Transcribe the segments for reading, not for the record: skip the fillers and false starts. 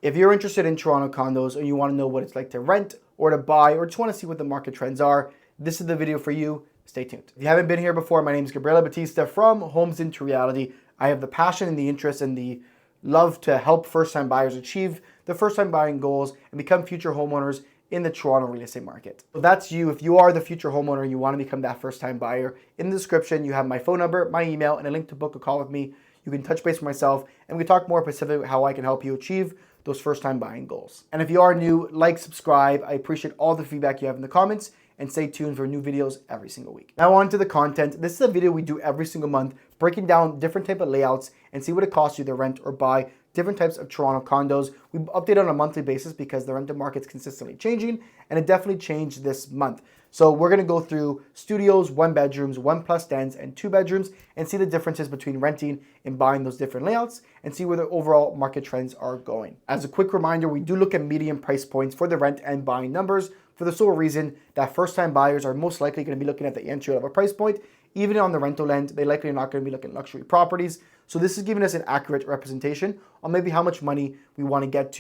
If you're interested in Toronto condos or you want to know what it's like to rent or to buy or just want to see what the market trends are, this is the video for you. Stay tuned. If you haven't been here before, my name is Gabriele Battista from Homes into Reality. I have the passion and the interest and the love to help first-time buyers achieve their first-time buying goals and become future homeowners in the Toronto real estate market. So that's you. If you are the future homeowner and you want to become that first-time buyer, in the description you have my phone number, my email, and a link to book a call with me. You can touch base with myself and we can talk more specifically how I can help you achieve those first-time buying goals. And if you are new, like, subscribe. I appreciate all the feedback you have in the comments, and stay tuned for new videos every single week. Now on to the content. This is a video we do every single month, breaking down different type of layouts and see what it costs you to rent or buy different types of Toronto condos. We update on a monthly basis because the rental market's consistently changing, and it definitely changed this month. So we're gonna go through studios, 1 bedrooms, 1+ dens, and 2 bedrooms, and see the differences between renting and buying those different layouts, and see where the overall market trends are going. As a quick reminder, we do look at median price points for the rent and buying numbers for the sole reason that first-time buyers are most likely gonna be looking at the entry-level price point. Even on the rental end, they likely are not gonna be looking at luxury properties. So this is giving us an accurate representation on maybe how much money we want to get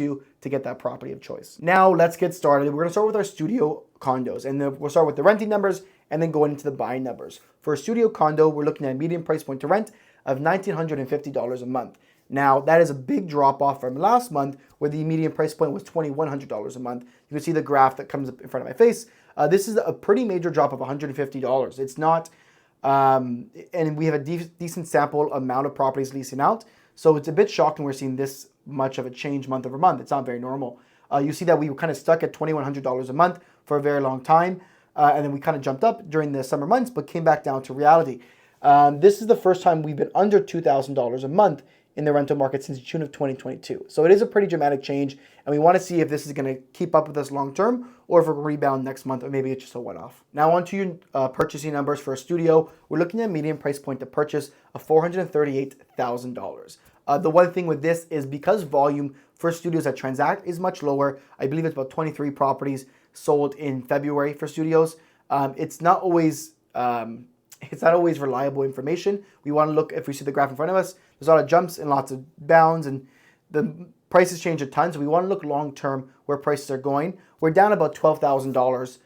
that property of choice. Now let's get started. We're gonna start with our studio condos, and then we'll start with the renting numbers and then go into the buying numbers. For a studio condo, we're looking at a median price point to rent of $1,950 a month. Now that is a big drop off from last month where the median price point was $2,100 a month. You can see the graph that comes up in front of my face. This is a pretty major drop of $150. It's not and we have a decent sample amount of properties leasing out. So it's a bit shocking we're seeing this much of a change month over month. It's not very normal. You see that we were kind of stuck at $2,100 a month for a very long time. And then we kind of jumped up during the summer months, but came back down to reality. This is the first time we've been under $2,000 a month in the rental market since June of 2022. So it is a pretty dramatic change, and we want to see if this is going to keep up with us long term or if it will rebound next month, or maybe it's just a one-off. Now on to your purchasing numbers for a studio. We're looking at a median price point to purchase of $438,000. The one thing with this is because volume for studios that transact is much lower. I believe it's about 23 properties sold in February for studios. It's not always reliable information. We want to look, if we see the graph in front of us, there's a lot of jumps and lots of bounds, and the prices change a ton. So we want to look long term where prices are going. We're down about $12,000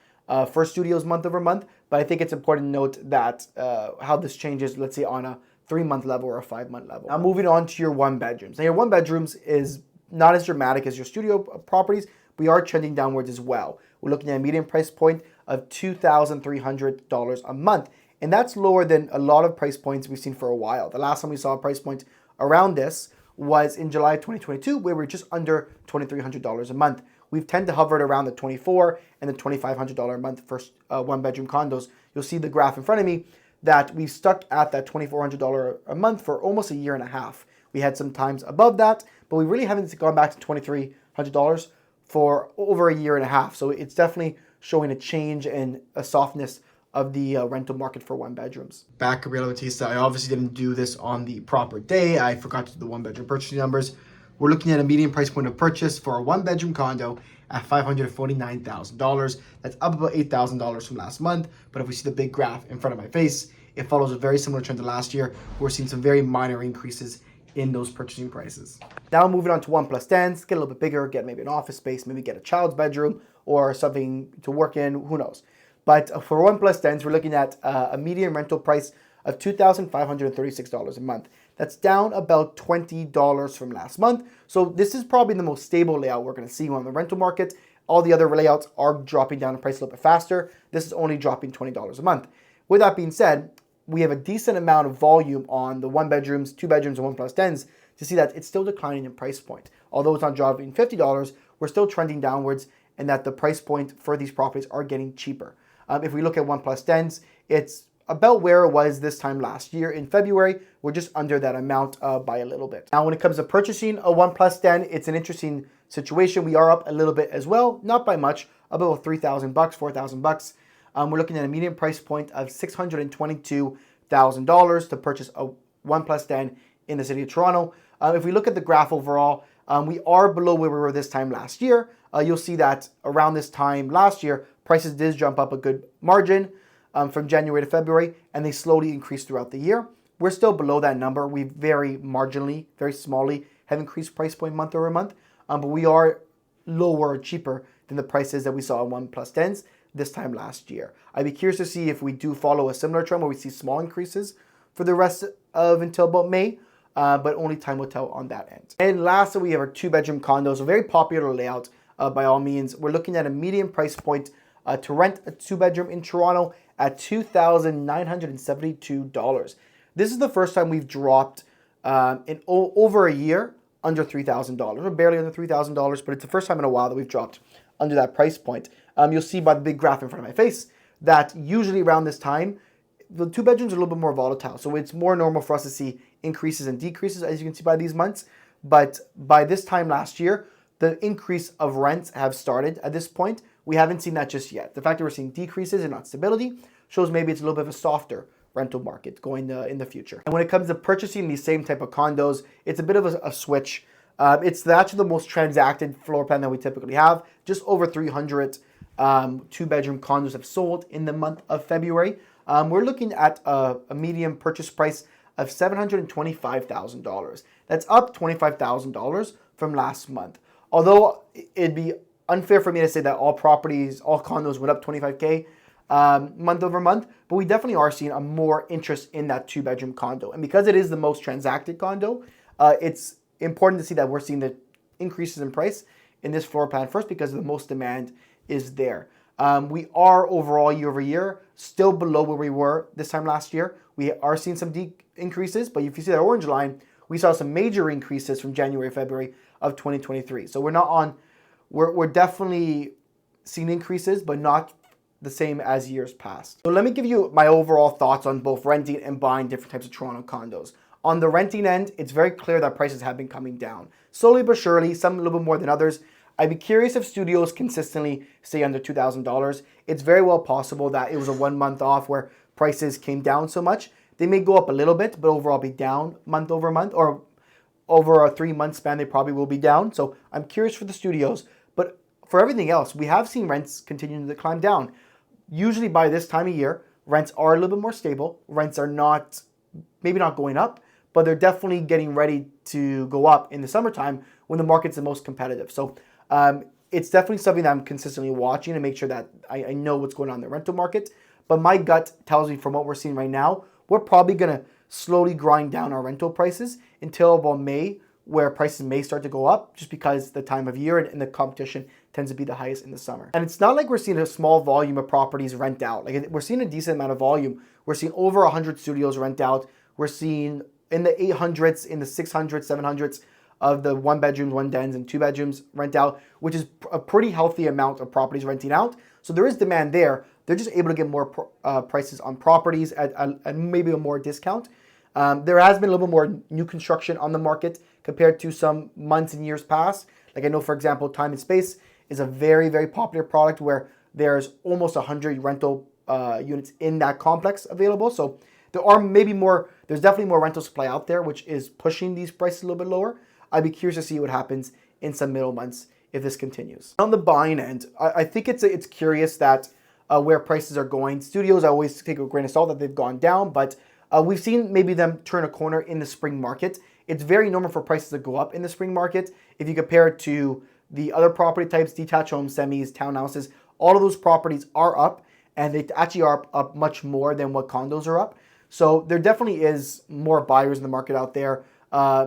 for studios month over month, but I think it's important to note that how this changes, let's say on a 3-month level or a 5-month level. Now moving on to your 1 bedrooms. Now your 1 bedrooms is not as dramatic as your studio properties. We are trending downwards as well. We're looking at a median price point of $2,300 a month. And that's lower than a lot of price points we've seen for a while. The last time we saw a price point around this was in July 2022, where we were just under $2,300 a month. We've tended to hover around the $2,400 and the $2,500 a month for 1-bedroom condos. You'll see the graph in front of me that we've stuck at that $2,400 a month for almost a year and a half. We had some times above that, but we really haven't gone back to $2,300 for over a year and a half. So it's definitely showing a change and a softness of the rental market for 1 bedrooms. Back Gabriele Battista. I obviously didn't do this on the proper day. I forgot to do the 1-bedroom purchasing numbers. We're looking at a median price point of purchase for a 1-bedroom condo at $549,000. That's up about $8,000 from last month. But if we see the big graph in front of my face, it follows a very similar trend to last year. We're seeing some very minor increases in those purchasing prices. Now moving on to 1+ dens, get a little bit bigger, get maybe an office space, maybe get a child's bedroom or something to work in, who knows. But for 1+ dens, we're looking at a median rental price of $2,536 a month. That's down about $20 from last month. So this is probably the most stable layout we're going to see on the rental market. All the other layouts are dropping down in price a little bit faster. This is only dropping $20 a month. With that being said, we have a decent amount of volume on the 1 bedrooms, 2 bedrooms, and 1+ dens to see that it's still declining in price point. Although it's not dropping $50, we're still trending downwards, and that the price point for these properties are getting cheaper. If we look at 1+ dens, it's about where it was this time last year in February. We're just under that amount by a little bit. Now, when it comes to purchasing a 1+ den, it's an interesting situation. We are up a little bit as well, not by much, about $3,000, $4,000. We're looking at a median price point of $622,000 to purchase a 1+ den in the city of Toronto. If we look at the graph overall, we are below where we were this time last year. You'll see that around this time last year, prices did jump up a good margin from January to February, and they slowly increased throughout the year. We're still below that number. We very marginally, very smallly have increased price point month over month. but we are lower or cheaper than the prices that we saw on 1+10s this time last year. I'd be curious to see if we do follow a similar trend where we see small increases for the rest of until about May, but only time will tell on that end. And lastly, we have our 2-bedroom condos, a very popular layout by all means. We're looking at a median price point to rent a 2-bedroom in Toronto at $2,972. This is the first time we've dropped in over a year under $3,000. We're barely under $3,000, but it's the first time in a while that we've dropped under that price point. You'll see by the big graph in front of my face that usually around this time, the 2 bedrooms are a little bit more volatile. So it's more normal for us to see increases and decreases, as you can see by these months. But by this time last year, the increase of rents have started at this point. We haven't seen that just yet. The fact that we're seeing decreases and not stability shows maybe it's a little bit of a softer rental market going in the future. And when it comes to purchasing these same type of condos, it's a bit of a switch. It's actually the most transacted floor plan that we typically have. Just over 300 2-bedroom condos have sold in the month of February. We're looking at a median purchase price of $725,000. That's up $25,000 from last month. Although it'd be unfair for me to say that all condos went up $25K month over month, but we definitely are seeing a more interest in that 2-bedroom condo. And because it is the most transacted condo, it's important to see that we're seeing the increases in price in this floor plan first because the most demand is there. We are overall year over year still below where we were this time last year. We are seeing some increases, but if you see that orange line, we saw some major increases from January, February of 2023. So we're definitely seeing increases, but not the same as years past. So let me give you my overall thoughts on both renting and buying different types of Toronto condos. On the renting end, it's very clear that prices have been coming down. Slowly but surely, some a little bit more than others. I'd be curious if studios consistently stay under $2,000. It's very well possible that it was a 1 month off where prices came down so much. They may go up a little bit, but overall be down month over month, or over a 3-month span, they probably will be down. So I'm curious for the studios. But for everything else, we have seen rents continuing to climb down. Usually by this time of year, rents are a little bit more stable. Rents are maybe not going up, but they're definitely getting ready to go up in the summertime when the market's the most competitive. So it's definitely something that I'm consistently watching to make sure that I know what's going on in the rental market. But my gut tells me from what we're seeing right now, we're probably going to slowly grind down our rental prices until about May, where prices may start to go up just because the time of year and the competition tends to be the highest in the summer. And it's not like we're seeing a small volume of properties rent out. Like we're seeing a decent amount of volume. We're seeing over 100 studios rent out. We're seeing in the 800s, in the 600s, 700s of the 1-bedrooms, 1-dens, and 2-bedrooms rent out, which is a pretty healthy amount of properties renting out. So there is demand there. They're just able to get more prices on properties at maybe a more discount. There has been a little bit more new construction on the market compared to some months and years past. Like I know, for example, Time and Space is a very, very popular product where there's almost 100 rental units in that complex available. So there's definitely more rental supply out there, which is pushing these prices a little bit lower. I'd be curious to see what happens in some middle months if this continues. On the buying end, I think it's curious that where prices are going. Studios, I always take a grain of salt that they've gone down, but we've seen maybe them turn a corner in the spring market. It's very normal for prices to go up in the spring market. If you compare it to the other property types, detached homes, semis, townhouses, all of those properties are up, and they actually are up much more than what condos are up. So there definitely is more buyers in the market out there.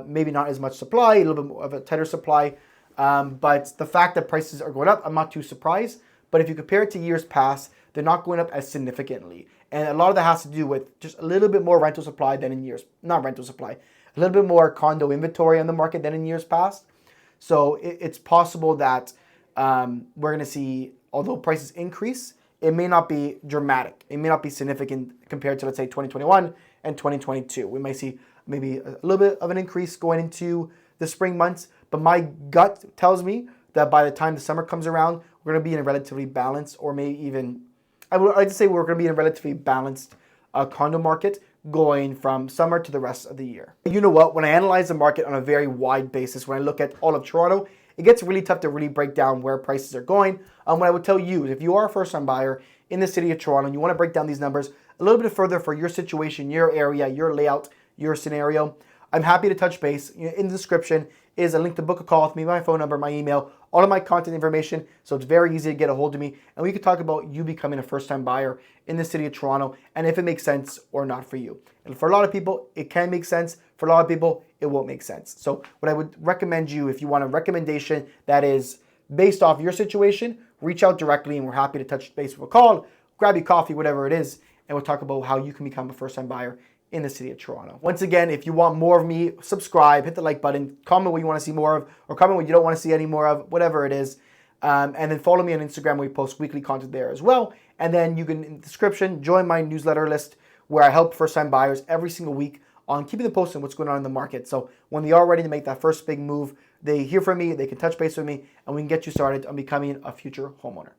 Maybe not as much supply, a little bit more of a tighter supply. But the fact that prices are going up, I'm not too surprised. But if you compare it to years past, they're not going up as significantly. And a lot of that has to do with just a little bit more rental supply than in years, not rental supply, a little bit more condo inventory on the market than in years past. So it's possible that we're going to see, although prices increase, it may not be dramatic. It may not be significant compared to, let's say, 2021 and 2022. We might see maybe a little bit of an increase going into the spring months. But my gut tells me that by the time the summer comes around, we're going to be in a relatively balanced, or maybe even, I would like to say we're going to be in a relatively balanced condo market going from summer to the rest of the year. You know what? When I analyze the market on a very wide basis, when I look at all of Toronto, it gets really tough to really break down where prices are going. What I would tell you is if you are a first-time buyer in the city of Toronto and you want to break down these numbers a little bit further for your situation, your area, your layout, your scenario, I'm happy to touch base. In the description is a link to book a call with me, my phone number, my email, all of my contact information. So it's very easy to get a hold of me. And we can talk about you becoming a first-time buyer in the city of Toronto and if it makes sense or not for you. And for a lot of people, it can make sense. For a lot of people, it won't make sense. So what I would recommend you, if you want a recommendation that is based off your situation, reach out directly and we're happy to touch base with a call, grab your coffee, whatever it is, and we'll talk about how you can become a first-time buyer in the city of Toronto. Once again, if you want more of me, subscribe, hit the like button, comment what you want to see more of, or comment what you don't want to see any more of, whatever it is. And then follow me on Instagram where we post weekly content there as well. And then you can, in the description, join my newsletter list where I help first-time buyers every single week on keeping them posted on what's going on in the market. So when they are ready to make that first big move, they hear from me, they can touch base with me, and we can get you started on becoming a future homeowner.